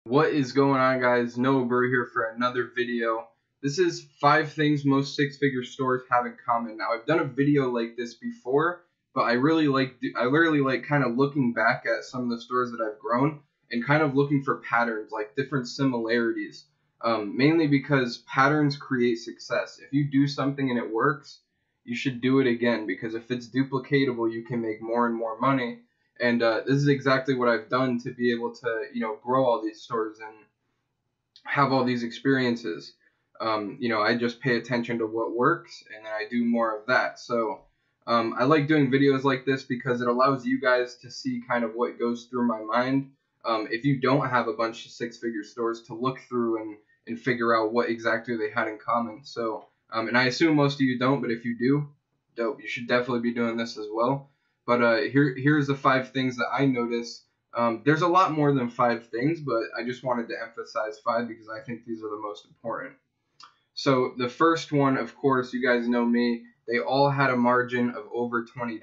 What is going on, guys? Noah Burr here for another video. This is 5 things most six-figure stores have in common. Now, I've done a video like this before, but I really like kind of looking back at some of the stores that I've grown and kind of looking for patterns, like different similarities. Mainly because patterns create success. If you do something and it works, you should do it again, because if it's duplicatable, you can make more and more money. And this is exactly what I've done to be able to, grow all these stores and have all these experiences. I just pay attention to what works, and then I do more of that. So I like doing videos like this because it allows you guys to see kind of what goes through my mind. If you don't have a bunch of six-figure stores, to look through and figure out what exactly they had in common. So, and I assume most of you don't, but if you do, dope. You should definitely be doing this as well. But here's the 5 things that I notice. There's a lot more than 5 things, but I just wanted to emphasize 5 because I think these are the most important. So the first one, of course, you guys know me. They all had a margin of over $20.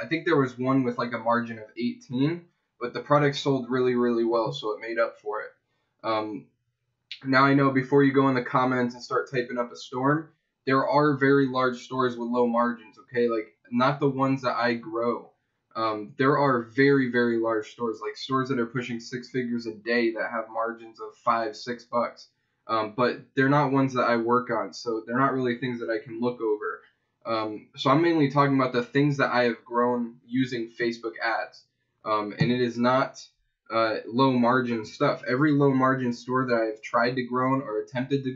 I think there was one with like a margin of 18, but the product sold really, really well, so it made up for it. Now I know before you go in the comments and start typing up a storm, there are very large stores with low margins, okay? Like, not the ones that I grow. There are very, very large stores, like stores that are pushing 6 figures a day that have margins of $5-6. But they're not ones that I work on, so they're not really things that I can look over. So I'm mainly talking about the things that I have grown using Facebook ads. And it is not low margin stuff. Every low margin store that I've tried to grow or attempted to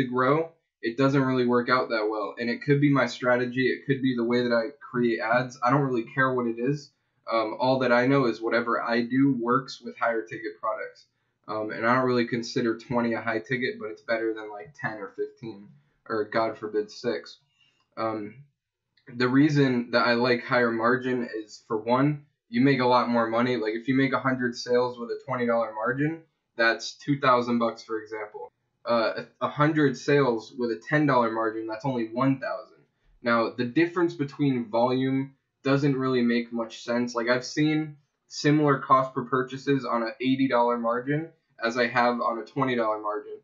grow, it doesn't really work out that well. And it could be my strategy. It could be the way that I create ads. I don't really care what it is. All that I know is whatever I do works with higher ticket products. And I don't really consider 20 a high ticket, but it's better than like 10 or 15 or God forbid 6. The reason that I like higher margin is, for one, you make a lot more money. Like, if you make 100 sales with a $20 margin, that's $2,000, for example. 100 sales with a $10 margin, that's only 1,000. Now, the difference between volume doesn't really make much sense. Like, I've seen similar cost per purchases on an $80 margin as I have on a $20 margin.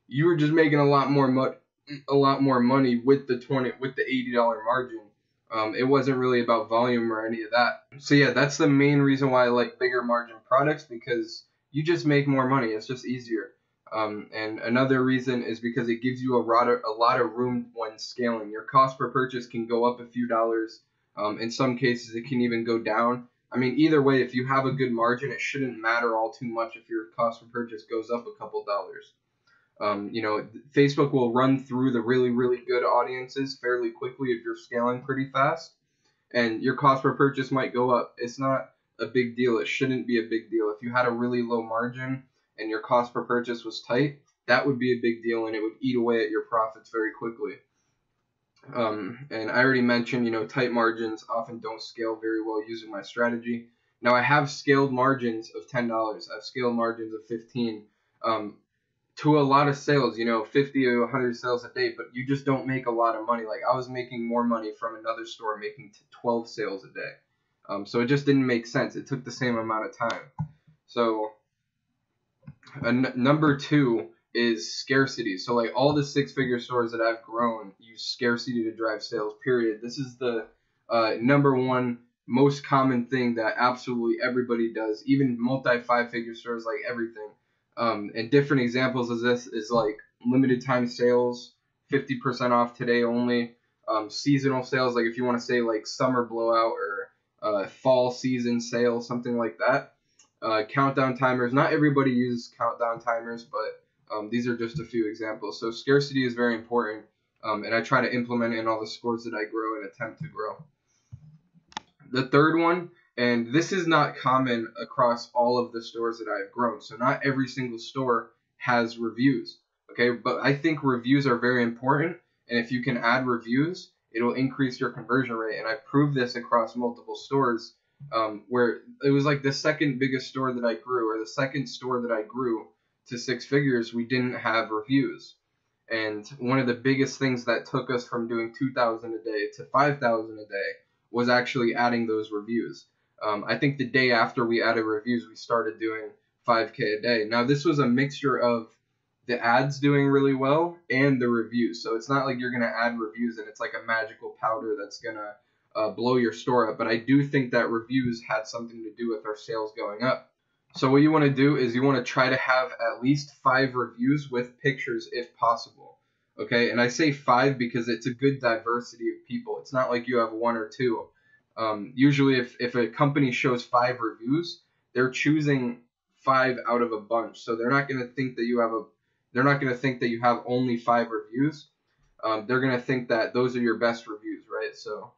You were just making a lot more money with the $80 margin. It wasn't really about volume or any of that. So yeah, that's the main reason why I like bigger margin products, because you just make more money. It's just easier. And another reason is because it gives you a lot of room when scaling. Your cost per purchase can go up a few dollars. In some cases, it can even go down. I mean, either way, if you have a good margin, it shouldn't matter all too much if your cost per purchase goes up a couple dollars. Facebook will run through the really, really good audiences fairly quickly if you're scaling pretty fast, and your cost per purchase might go up. It's not a big deal. It shouldn't be a big deal. If you had a really low margin and your cost per purchase was tight, that would be a big deal, and it would eat away at your profits very quickly. And I already mentioned, tight margins often don't scale very well using my strategy. Now, I have scaled margins of $10. I've scaled margins of 15. To a lot of sales, 50 or 100 sales a day, but you just don't make a lot of money. Like, I was making more money from another store making 12 sales a day. So it just didn't make sense. It took the same amount of time. So number 2 is scarcity. So like, all the 6-figure stores that I've grown use scarcity to drive sales, period. This is the number 1 most common thing that absolutely everybody does, even multi-5-figure stores, like everything. And different examples of this is like limited time sales, 50% off today only, seasonal sales, like if you want to say like summer blowout or fall season sale, something like that. Countdown timers. Not everybody uses countdown timers, but these are just a few examples. So scarcity is very important, and I try to implement it in all the stores that I grow and attempt to grow. The third one, and this is not common across all of the stores that I've grown. So not every single store has reviews, okay? But I think reviews are very important, and if you can add reviews, it'll increase your conversion rate. And I've proved this across multiple stores, where it was like the second biggest store that I grew, or the second store that I grew to 6 figures, we didn't have reviews. And one of the biggest things that took us from doing 2,000 a day to 5,000 a day was actually adding those reviews. I think the day after we added reviews, we started doing 5K a day. Now, this was a mixture of the ads doing really well and the reviews. So it's not like you're going to add reviews and it's like a magical powder that's going to blow your store up. But I do think that reviews had something to do with our sales going up. So what you want to do is you want to try to have at least 5 reviews with pictures if possible. Okay, and I say 5 because it's a good diversity of people. It's not like you have 1 or 2. Usually if a company shows 5 reviews, they're choosing 5 out of a bunch. So they're not going to think that you have only 5 reviews. They're going to think that those are your best reviews, right? So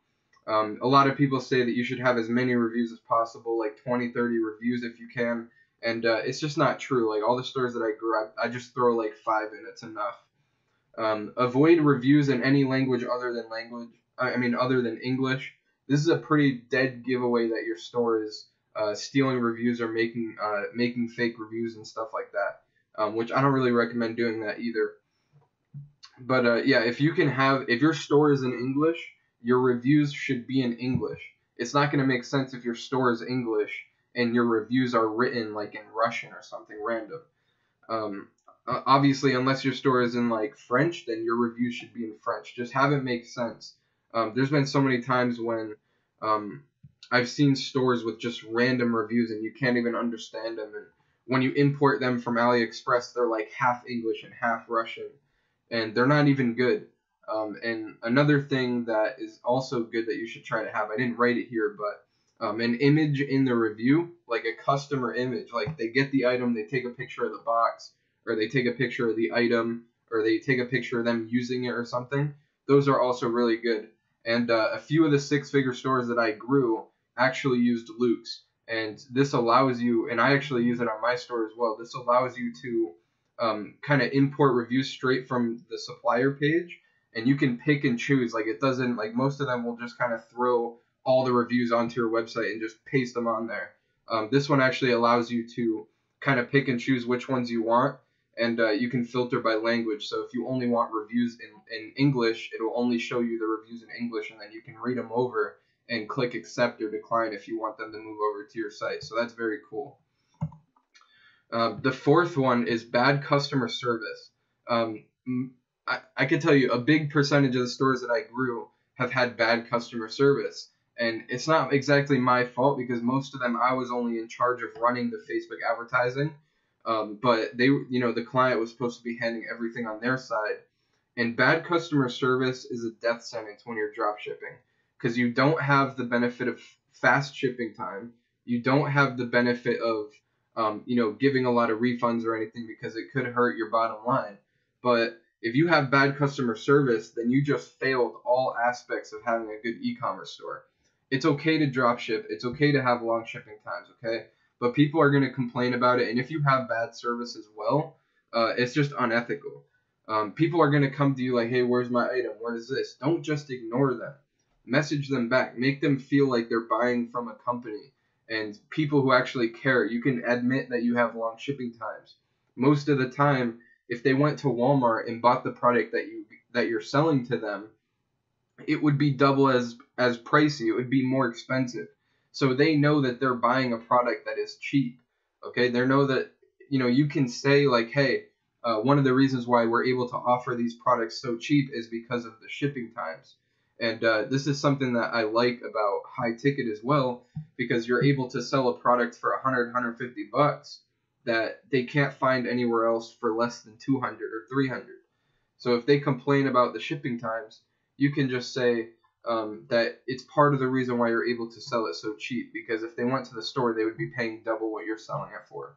a lot of people say that you should have as many reviews as possible, like 20, 30 reviews if you can. And it's just not true. Like all the stores that I grew up, I just throw like 5 in. It's enough. Avoid reviews in any language other than English. This is a pretty dead giveaway that your store is stealing reviews or making fake reviews and stuff like that, which I don't really recommend doing that either. But yeah, if your store is in English, your reviews should be in English. It's not going to make sense if your store is English and your reviews are written like in Russian or something random. Obviously, unless your store is in like French, then your reviews should be in French. Just have it make sense. There's been so many times when I've seen stores with just random reviews and you can't even understand them. And when you import them from AliExpress, they're like half English and half Russian, and they're not even good. And another thing that is also good that you should try to have, I didn't write it here, but an image in the review, like a customer image. Like they get the item, they take a picture of the box, or they take a picture of the item, or they take a picture of them using it or something. Those are also really good. And a few of the 6-figure stores that I grew actually used Luke's. And this allows you, and I actually use it on my store as well, this allows you to kind of import reviews straight from the supplier page. And you can pick and choose. Like it doesn't, like most of them will just kind of throw all the reviews onto your website and just paste them on there. This one actually allows you to kind of pick and choose which ones you want. And you can filter by language. So if you only want reviews in English, it will only show you the reviews in English, and then you can read them over and click accept or decline if you want them to move over to your site. So that's very cool. The 4th one is bad customer service. I can tell you a big percentage of the stores that I grew have had bad customer service. And it's not exactly my fault because most of them I was only in charge of running the Facebook advertising. But the client was supposed to be handling everything on their side. And bad customer service is a death sentence when you're drop shipping because you don't have the benefit of fast shipping time. You don't have the benefit of, giving a lot of refunds or anything because it could hurt your bottom line. But if you have bad customer service, then you just failed all aspects of having a good e-commerce store. It's okay to drop ship. It's okay to have long shipping times, okay? But people are going to complain about it. And if you have bad service as well, it's just unethical. People are going to come to you like, hey, where's my item? Where is this? Don't just ignore them. Message them back. Make them feel like they're buying from a company. And people who actually care, you can admit that you have long shipping times. Most of the time, if they went to Walmart and bought the product that you're selling to them, it would be double as pricey. It would be more expensive. So they know that they're buying a product that is cheap. Okay, they know that you can say like, hey, one of the reasons why we're able to offer these products so cheap is because of the shipping times. And this is something that I like about High Ticket as well, because you're able to sell a product for $100, $150 that they can't find anywhere else for less than $200 or $300. So if they complain about the shipping times, you can just say that it's part of the reason why you're able to sell it so cheap, because if they went to the store, they would be paying double what you're selling it for.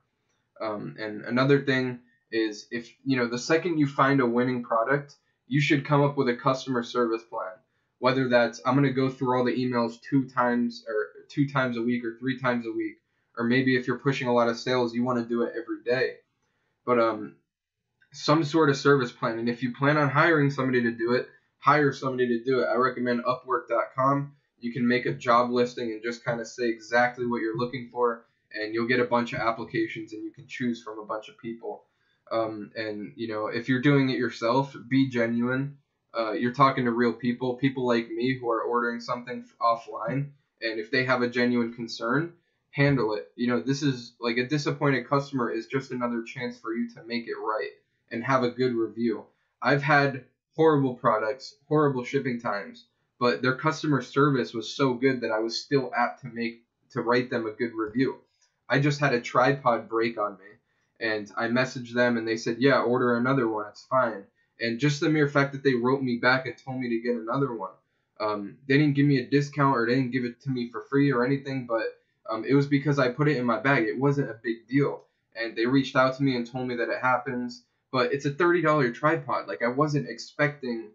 And another thing is if, the second you find a winning product, you should come up with a customer service plan. Whether that's, I'm going to go through all the emails 2 times a week or 3 times a week, or maybe if you're pushing a lot of sales, you want to do it every day. But some sort of service plan. And if you plan on hiring somebody to do it, hire somebody to do it. I recommend Upwork.com. You can make a job listing and just kind of say exactly what you're looking for, and you'll get a bunch of applications and you can choose from a bunch of people. And if you're doing it yourself, be genuine. You're talking to real people like me who are ordering something offline, and if they have a genuine concern, handle it. You know, this is like a disappointed customer is just another chance for you to make it right and have a good review. I've had horrible products, horrible shipping times, but their customer service was so good that I was still apt to write them a good review. I just had a tripod break on me, and I messaged them and they said, "Yeah, order another one. It's fine." And just the mere fact that they wrote me back and told me to get another one, they didn't give me a discount or they didn't give it to me for free or anything, but it was because I put it in my bag. It wasn't a big deal. And they reached out to me and told me that it happens. But it's a $30 tripod. Like, I wasn't expecting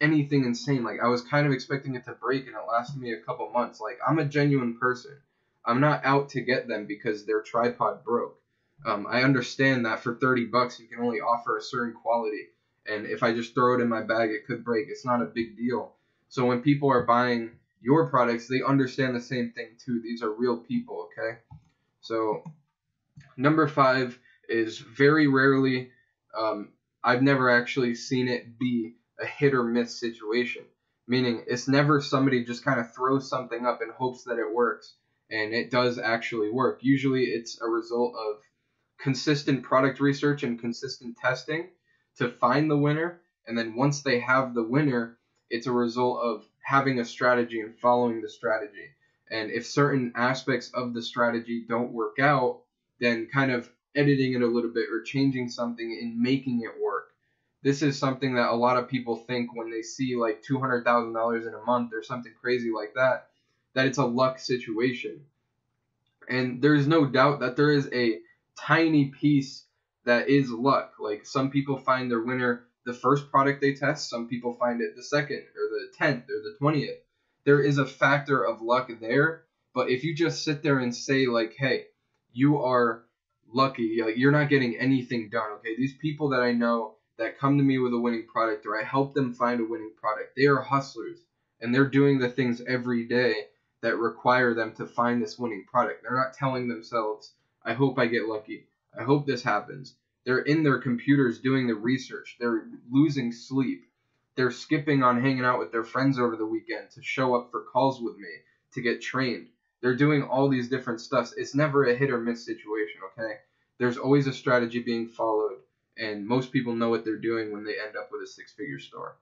anything insane. Like, I was kind of expecting it to break and it lasted me a couple months. Like, I'm a genuine person. I'm not out to get them because their tripod broke. I understand that for $30 you can only offer a certain quality. And if I just throw it in my bag, it could break. It's not a big deal. So when people are buying your products, they understand the same thing too. These are real people, okay? So number 5 is very rarely, I've never actually seen it be a hit or miss situation. Meaning it's never somebody just kind of throws something up and hopes that it works, and it does actually work. Usually it's a result of consistent product research and consistent testing to find the winner, and then once they have the winner, it's a result of having a strategy and following the strategy. And if certain aspects of the strategy don't work out, then kind of editing it a little bit or changing something and making it work. This is something that a lot of people think when they see like $200,000 in a month or something crazy like that, that it's a luck situation. And there's no doubt that there is a tiny piece that is luck. Like, some people find their winner the first product they test, some people find it the second or the 10th or the 20th. There is a factor of luck there, but if you just sit there and say like, hey, you are lucky, like, you're not getting anything done, okay? These people that I know that come to me with a winning product, or I help them find a winning product, they are hustlers and they're doing the things every day that require them to find this winning product. They're not telling themselves, I hope I get lucky, I hope this happens. They're in their computers doing the research. They're losing sleep. They're skipping on hanging out with their friends over the weekend to show up for calls with me, to get trained. They're doing all these different stuffs. It's never a hit or miss situation, okay? There's always a strategy being followed, and most people know what they're doing when they end up with a 6-figure store.